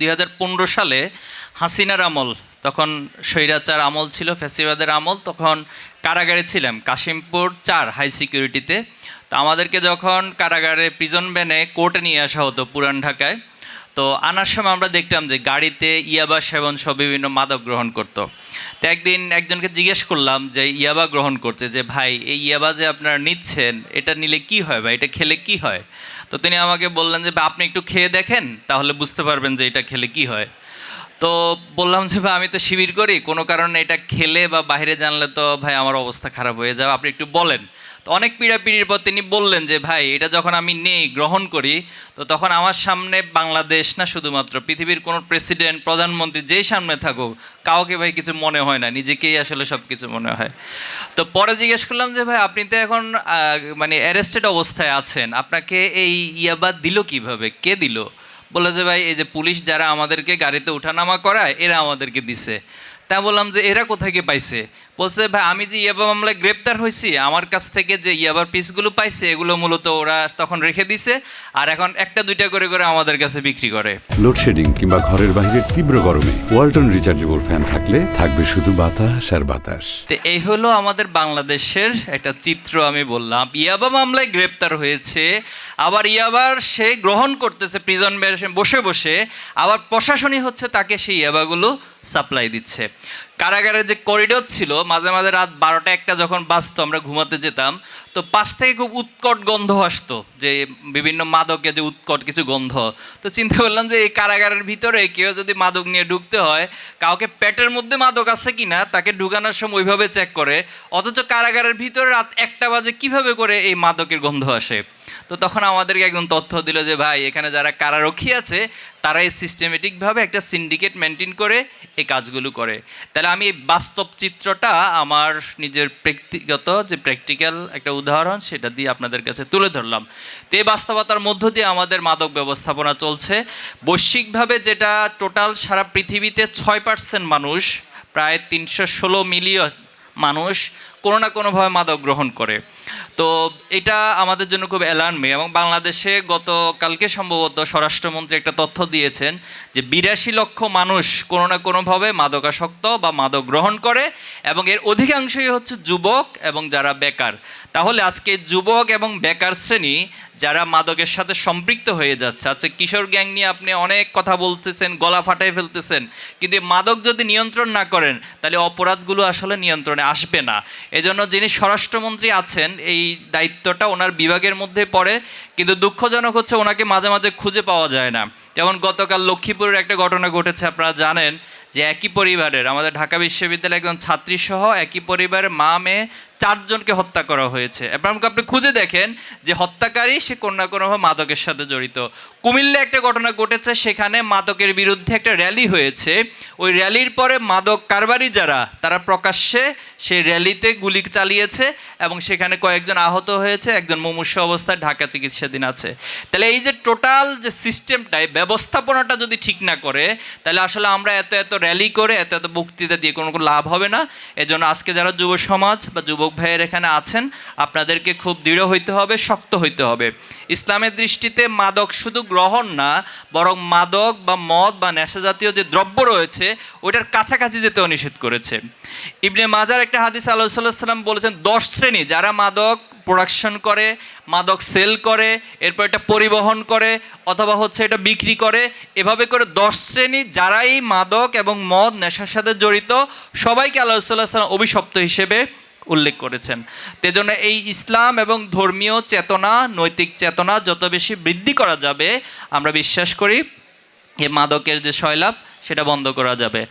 2015 সালে হাসিনার আমল, তখন স্বৈরাচার আমল ছিল, ফ্যাসিবাদের আমল, তখন কারাগারে ছিলাম কাশিমপুর 4 হাই সিকিউরিটিতে। তো আমাদেরকে যখন কারাগারে প্রিজন ভ্যানে কোর্টে নিয়ে আসা হতো পুরান ঢাকায়, তো আনার সময় আমরা দেখতাম যে গাড়িতে ইয়াবা সেবন সব বিভিন্ন মাদক গ্রহণ করতো। তো একদিন একজনকে জিজ্ঞেস করলাম যে ইয়াবা গ্রহণ করছে, যে ভাই এই ইয়াবা যে আপনারা নিচ্ছেন এটা নিলে কি হয় বা এটা খেলে কি হয়? তো তিনি আমাকে বললেন যে আপনি একটু খেয়ে দেখেন, তাহলে বুঝতে পারবেন যে এটা খেলে কি হয়। তো বললাম যে ভাই আমি তো শিবির করি, কোনো কারণে এটা খেলে বা বাইরে জানলে তো ভাই আমার অবস্থা খারাপ হয়ে যাবে, আপনি একটু বলেন। তো অনেক পীড়াপিড়ির পর তিনি বললেন যে ভাই এটা যখন আমি নেই গ্রহণ করি, তো তখন আমার সামনে বাংলাদেশ না শুধুমাত্র পৃথিবীর কোনো প্রেসিডেন্ট প্রধানমন্ত্রী যেই সামনে থাকুক কাউকে ভাই কিছু মনে হয় না, নিজেকেই আসলে সব কিছু মনে হয়। তো পরে জিজ্ঞেস করলাম যে ভাই আপনি তো এখন মানে অ্যারেস্টেড অবস্থায় আছেন, আপনাকে এই ইয়াবা দিল কিভাবে, কে দিল? বললো যে ভাই এই যে পুলিশ যারা আমাদেরকে গাড়িতে উঠানামা করায় এরা আমাদেরকে দিছে। তা বললাম যে এরা কোথায় গিয়ে পাইছে? বলছে ভাই আমি যে ইয়াবা মামলায় গ্রেপ্তার হয়েছি আমার কাছ থেকে যে ইয়াবার পিসগুলো পাইছে এগুলো মূলত ওরা তখন রেখে দিছে, আর এখন একটা দুইটা করে করে আমাদের কাছে বিক্রি করে। লোডশেডিং কিংবা ঘরের বাইরের তীব্র গরমে ওয়ালটন রিচার্জেবল ফ্যান থাকলে থাকবে শুধু বাতাস আর বাতাস। তো এই হলো আমাদের বাংলাদেশের একটা চিত্র। আমি বললাম ইয়াবা মামলায় গ্রেপ্তার হয়েছে, আবার ইয়াবার সে গ্রহণ করতেছে প্রিজন বসে বসে, আবার প্রশাসনই হচ্ছে তাকে সেই ইয়াবাগুলো সাপ্লাই দিচ্ছে। কারাগারের যে করিডোর ছিল, মাঝে মাঝে রাত 12টা-1টা যখন বাজতো আমরা ঘুমাতে যেতাম, তো পাশ থেকে খুব উৎকট গন্ধ আসতো, যে বিভিন্ন মাদকের যে উৎকট কিছু গন্ধ। তো চিন্তা করলাম যে এই কারাগারের ভিতরে কেউ যদি মাদক নিয়ে ঢুকতে হয়, কাউকে পেটের মধ্যে মাদক আছে কিনা তাকে ঢুকানোর সময় ওইভাবে চেক করে, অথচ কারাগারের ভিতরে রাত 1টা বাজে কীভাবে করে এই মাদকের গন্ধ আসে? তো তখন আমাদেরকে একদম তথ্য দিল যে ভাই এখানে যারা কারারক্ষী আছে তারা এই সিস্টেমেটিকভাবে একটা সিন্ডিকেট মেনটেন করে এই কাজগুলো করে। তাহলে আমি বাস্তব চিত্রটা আমার নিজের ব্যক্তিগত যে প্র্যাকটিক্যাল একটা উদাহরণ সেটা দিয়ে আপনাদের কাছে তুলে ধরলাম। তো এই বাস্তবতার মধ্য দিয়ে আমাদের মাদক ব্যবস্থাপনা চলছে বৈশ্বিকভাবে, যেটা টোটাল সারা পৃথিবীতে 6% মানুষ, প্রায় 316 মিলিয়ন মানুষ কোনো না কোনোভাবে মাদক গ্রহণ করে। তো এটা আমাদের জন্য খুব অ্যালার্মিং। এবং বাংলাদেশে গতকালকে সম্ভবত স্বরাষ্ট্রমন্ত্রী একটা তথ্য দিয়েছেন যে 82 লক্ষ মানুষ কোনো না কোনোভাবে মাদকাসক্ত বা মাদক গ্রহণ করে, এবং এর অধিকাংশই হচ্ছে যুবক এবং যারা বেকার। তাহলে আজকে যুবক এবং বেকার শ্রেণী যারা মাদকের সাথে সম্পৃক্ত হয়ে যাচ্ছে, আজকে কিশোর গ্যাং নিয়ে আপনি অনেক কথা বলতেছেন, গলা ফাটাই ফেলতেছেন, কিন্তু মাদক যদি নিয়ন্ত্রণ না করেন তাহলে অপরাধগুলো আসলে নিয়ন্ত্রণে আসবে না। এজন্য যিনি স্বরাষ্ট্রমন্ত্রী আছেন এই দায়িত্বটা ওনার বিভাগের মধ্যে পড়ে, কিন্তু দুঃখজনক হচ্ছে ওনাকে মাঝে মাঝে খুঁজে পাওয়া যায় না। যেমন গতকাল লক্ষ্মীপুরের একটা ঘটনা ঘটেছে, আপনারা জানেন যে একই পরিবারের আমাদের ঢাকা বিশ্ববিদ্যালয়ের একজন ছাত্রীসহ একই পরিবারের মা মেয়ে 4 জনকে হত্যা করা হয়েছে। এবার আপনি খুঁজে দেখেন যে হত্যাকারী সে কোনো না কোনোভাবে মাদকের সাথে জড়িত। কুমিল্লা একটা ঘটনা ঘটেছে, সেখানে মাদকের বিরুদ্ধে একটা র্যালি হয়েছে, ওই র্যালির পরে মাদক কারবারি যারা তারা প্রকাশ্যে সেই র্যালিতে গুলি চালিয়েছে এবং সেখানে কয়েকজন আহত হয়েছে, একজন মুমূর্ষু অবস্থায় ঢাকা চিকিৎসাধীন আছে। তাহলে এই যে টোটাল যে সিস্টেমটাই ব্যবস্থাপনাটা যদি ঠিক না করে তাহলে আসলে আমরা এত এত র্যালি করে এত এত বক্তৃতা দিয়ে কোনো লাভ হবে না। এজন্য আজকে যারা যুব সমাজ বা যুবক ভাইয়ের এখানে আছেন আপনাদেরকে খুব দৃঢ় হইতে হবে, শক্ত হইতে হবে। ইসলামের দৃষ্টিতে মাদক শুধু গ্রহণ না, বরং মাদক বা মদ বা নেশা জাতীয় যে দ্রব্য রয়েছে ওইটার কাছাকাছি যেতেও নিষেধ করেছে। ইবনে মাজার একটা হাদিস আল্লাহ সাল্লাল্লাহু আলাইহি ওয়াসাল্লাম বলেছেন 10 শ্রেণী যারা মাদক প্রোডাকশন করে, মাদক সেল করে, এরপর এটা পরিবহন করে অথবা হচ্ছে এটা বিক্রি করে, এভাবে করে 10 শ্রেণী যারাই মাদক এবং মদ নেশার সাথে জড়িত সবাইকে আল্লাহ সাল্লাল্লাহু আলাইহি ওয়াসাল্লাম অভিশপ্ত হিসেবে উল্লেখ করেছেন। সেজন্য এই ইসলাম এবং ধর্মীয় চেতনা, নৈতিক চেতনা যত বেশি বৃদ্ধি করা যাবে আমরা বিশ্বাস করি এই মাদকের যে সয়লাভ সেটা বন্ধ করা যাবে।